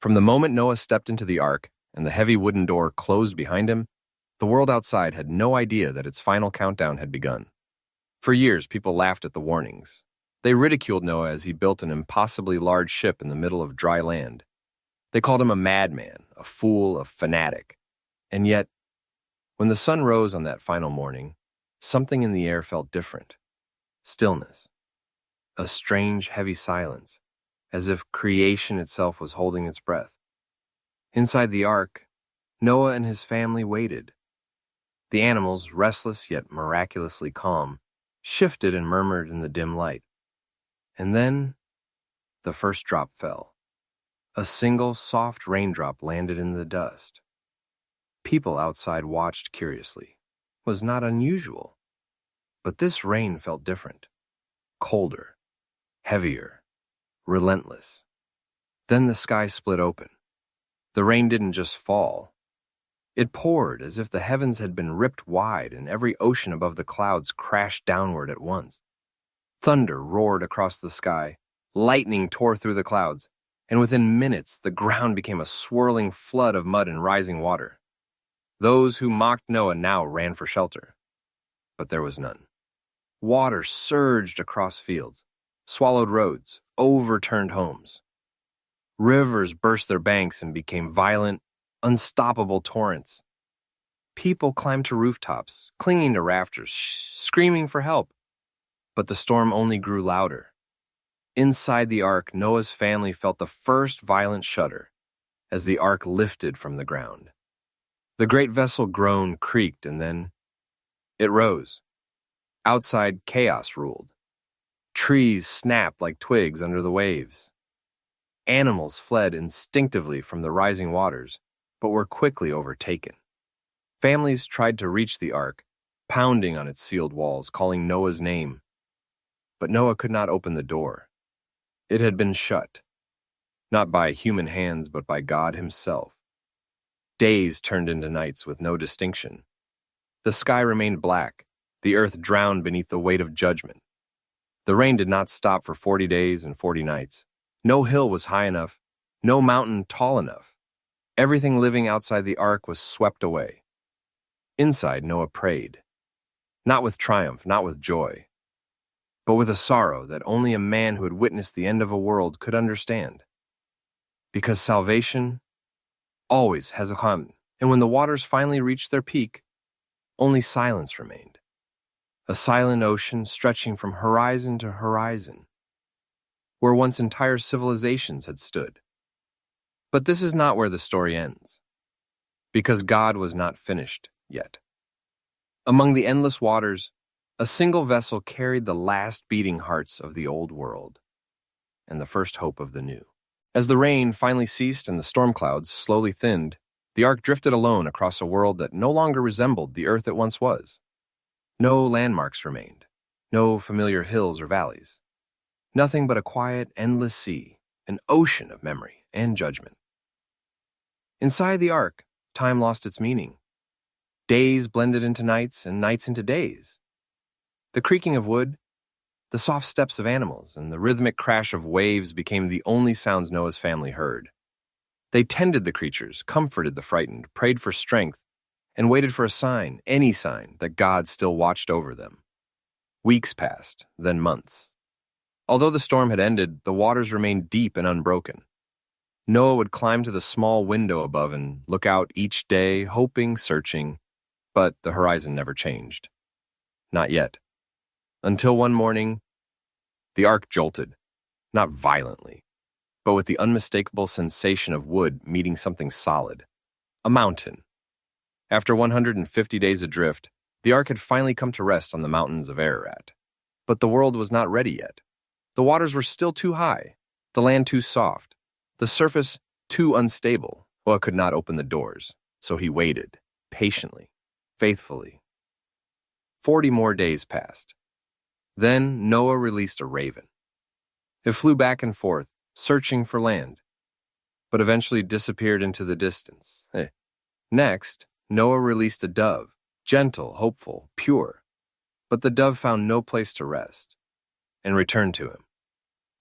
From the moment Noah stepped into the ark and the heavy wooden door closed behind him, the world outside had no idea that its final countdown had begun. For years, people laughed at the warnings. They ridiculed Noah as he built an impossibly large ship in the middle of dry land. They called him a madman, a fool, a fanatic. And yet, when the sun rose on that final morning, something in the air felt different. Stillness. A strange, heavy silence, as if creation itself was holding its breath. Inside the ark, Noah and his family waited. The animals, restless yet miraculously calm, shifted and murmured in the dim light. And then, the first drop fell. A single soft raindrop landed in the dust. People outside watched curiously. It was not unusual. But this rain felt different. Colder, heavier, relentless. Then the sky split open. The rain didn't just fall. It poured as if the heavens had been ripped wide and every ocean above the clouds crashed downward at once. Thunder roared across the sky, lightning tore through the clouds, and within minutes the ground became a swirling flood of mud and rising water. Those who mocked Noah now ran for shelter. But there was none. Water surged across fields, swallowed roads, overturned homes. Rivers burst their banks and became violent, unstoppable torrents. People climbed to rooftops, clinging to rafters, screaming for help. But the storm only grew louder. Inside the ark, Noah's family felt the first violent shudder as the ark lifted from the ground. The great vessel groaned, creaked, and then it rose. Outside, chaos ruled. Trees snapped like twigs under the waves. Animals fled instinctively from the rising waters, but were quickly overtaken. Families tried to reach the ark, pounding on its sealed walls, calling Noah's name. But Noah could not open the door. It had been shut, not by human hands, but by God himself. Days turned into nights with no distinction. The sky remained black, the earth drowned beneath the weight of judgment. The rain did not stop for 40 days and 40 nights. No hill was high enough, no mountain tall enough. Everything living outside the ark was swept away. Inside, Noah prayed. Not with triumph, not with joy, but with a sorrow that only a man who had witnessed the end of a world could understand. Because salvation always has a calm, and when the waters finally reached their peak, only silence remained. A silent ocean stretching from horizon to horizon, where once entire civilizations had stood. But this is not where the story ends, because God was not finished yet. Among the endless waters, a single vessel carried the last beating hearts of the old world and the first hope of the new. As the rain finally ceased and the storm clouds slowly thinned, the ark drifted alone across a world that no longer resembled the earth it once was. No landmarks remained, no familiar hills or valleys. Nothing but a quiet, endless sea, an ocean of memory and judgment. Inside the ark, time lost its meaning. Days blended into nights and nights into days. The creaking of wood, the soft steps of animals, and the rhythmic crash of waves became the only sounds Noah's family heard. They tended the creatures, comforted the frightened, prayed for strength, and waited for a sign, any sign, that God still watched over them. Weeks passed, then months. Although the storm had ended, the waters remained deep and unbroken. Noah would climb to the small window above and look out each day, hoping, searching, but the horizon never changed. Not yet. Until one morning, the ark jolted, not violently, but with the unmistakable sensation of wood meeting something solid, a mountain. After 150 days adrift, the ark had finally come to rest on the mountains of Ararat. But the world was not ready yet. The waters were still too high, the land too soft, the surface too unstable. Noah could not open the doors, so he waited, patiently, faithfully. 40 more days passed. Then Noah released a raven. It flew back and forth, searching for land, but eventually disappeared into the distance. Next, Noah released a dove, gentle, hopeful, pure. But the dove found no place to rest and returned to him.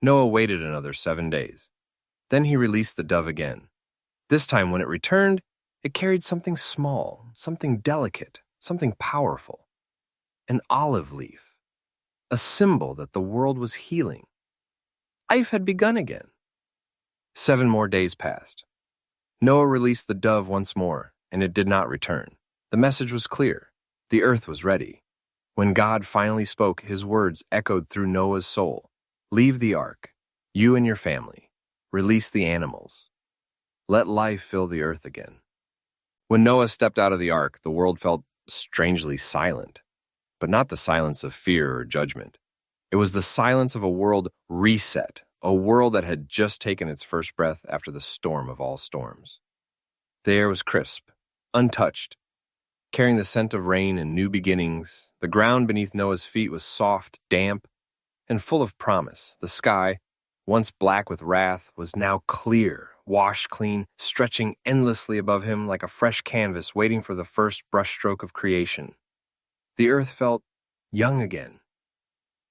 Noah waited another 7 days. Then he released the dove again. This time, when it returned, it carried something small, something delicate, something powerful. An olive leaf, a symbol that the world was healing. Life had begun again. 7 more days passed. Noah released the dove once more, and it did not return. The message was clear. The earth was ready. When God finally spoke, his words echoed through Noah's soul. Leave the ark, you and your family. Release the animals. Let life fill the earth again. When Noah stepped out of the ark, the world felt strangely silent, but not the silence of fear or judgment. It was the silence of a world reset, a world that had just taken its first breath after the storm of all storms. The air was crisp, untouched, carrying the scent of rain and new beginnings. The ground beneath Noah's feet was soft, damp, and full of promise. The sky, once black with wrath, was now clear, washed clean, stretching endlessly above him like a fresh canvas waiting for the first brushstroke of creation. The earth felt young again.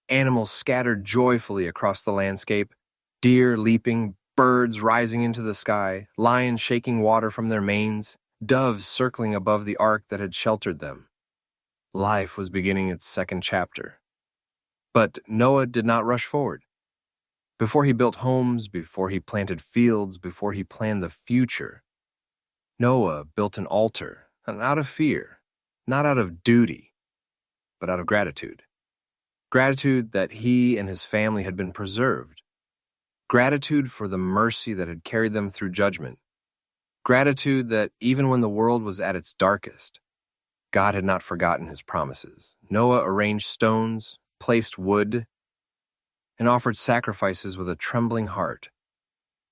Animals scattered joyfully across the landscape, deer leaping, birds rising into the sky, lions shaking water from their manes, doves circling above the ark that had sheltered them. Life was beginning its second chapter. But Noah did not rush forward. Before he built homes, before he planted fields, before he planned the future, Noah built an altar, not out of fear, not out of duty, but out of gratitude. Gratitude that he and his family had been preserved. Gratitude for the mercy that had carried them through judgment. Gratitude that even when the world was at its darkest, God had not forgotten his promises. Noah arranged stones, placed wood, and offered sacrifices with a trembling heart.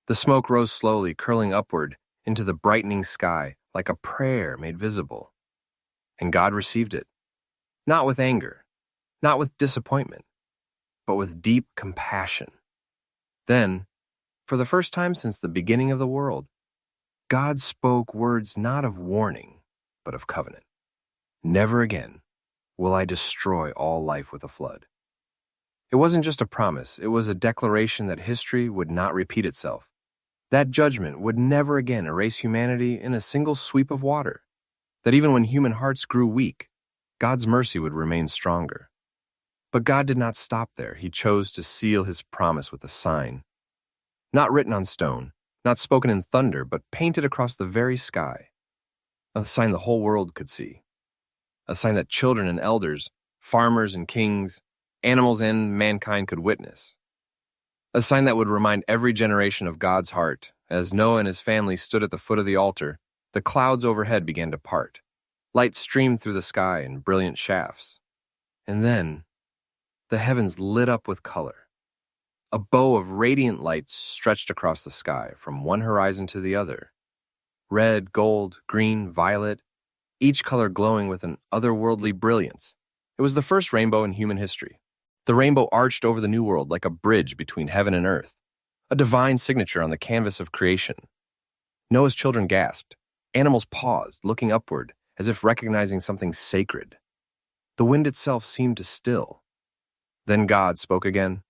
The smoke rose slowly, curling upward into the brightening sky like a prayer made visible. And God received it, not with anger, not with disappointment, but with deep compassion. Then, for the first time since the beginning of the world, God spoke words not of warning, but of covenant. Never again will I destroy all life with a flood. It wasn't just a promise, it was a declaration that history would not repeat itself. That judgment would never again erase humanity in a single sweep of water. That even when human hearts grew weak, God's mercy would remain stronger. But God did not stop there. He chose to seal his promise with a sign. Not written on stone, not spoken in thunder, but painted across the very sky. A sign the whole world could see. A sign that children and elders, farmers and kings, animals and mankind could witness. A sign that would remind every generation of God's heart. As Noah and his family stood at the foot of the altar, the clouds overhead began to part. Light streamed through the sky in brilliant shafts. And then, the heavens lit up with color. A bow of radiant light stretched across the sky from one horizon to the other. Red, gold, green, violet, each color glowing with an otherworldly brilliance. It was the first rainbow in human history. The rainbow arched over the new world like a bridge between heaven and earth, a divine signature on the canvas of creation. Noah's children gasped. Animals paused, looking upward, as if recognizing something sacred. The wind itself seemed to still. Then God spoke again,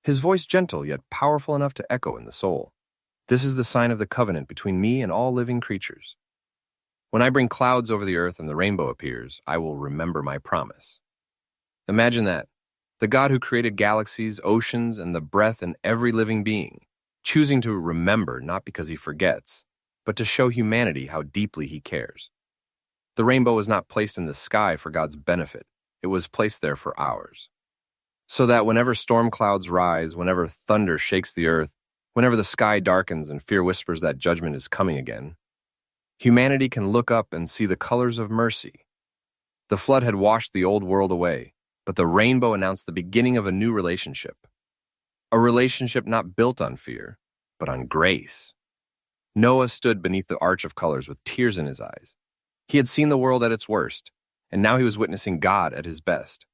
his voice gentle yet powerful enough to echo in the soul. This is the sign of the covenant between me and all living creatures. When I bring clouds over the earth and the rainbow appears, I will remember my promise. Imagine that. The God who created galaxies, oceans, and the breath in every living being, choosing to remember not because he forgets, but to show humanity how deeply he cares. The rainbow was not placed in the sky for God's benefit. It was placed there for ours. So that whenever storm clouds rise, whenever thunder shakes the earth, whenever the sky darkens and fear whispers that judgment is coming again, humanity can look up and see the colors of mercy. The flood had washed the old world away, but the rainbow announced the beginning of a new relationship. A relationship not built on fear, but on grace. Noah stood beneath the arch of colors with tears in his eyes. He had seen the world at its worst, and now he was witnessing God at his best.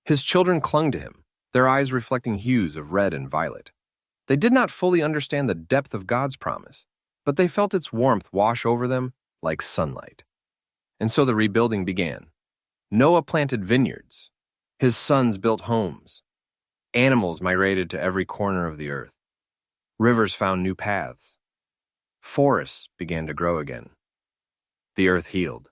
His children clung to him, their eyes reflecting hues of red and violet. They did not fully understand the depth of God's promise, but they felt its warmth wash over them like sunlight. And so the rebuilding began. Noah planted vineyards. His sons built homes. Animals migrated to every corner of the earth. Rivers found new paths. Forests began to grow again. The earth healed.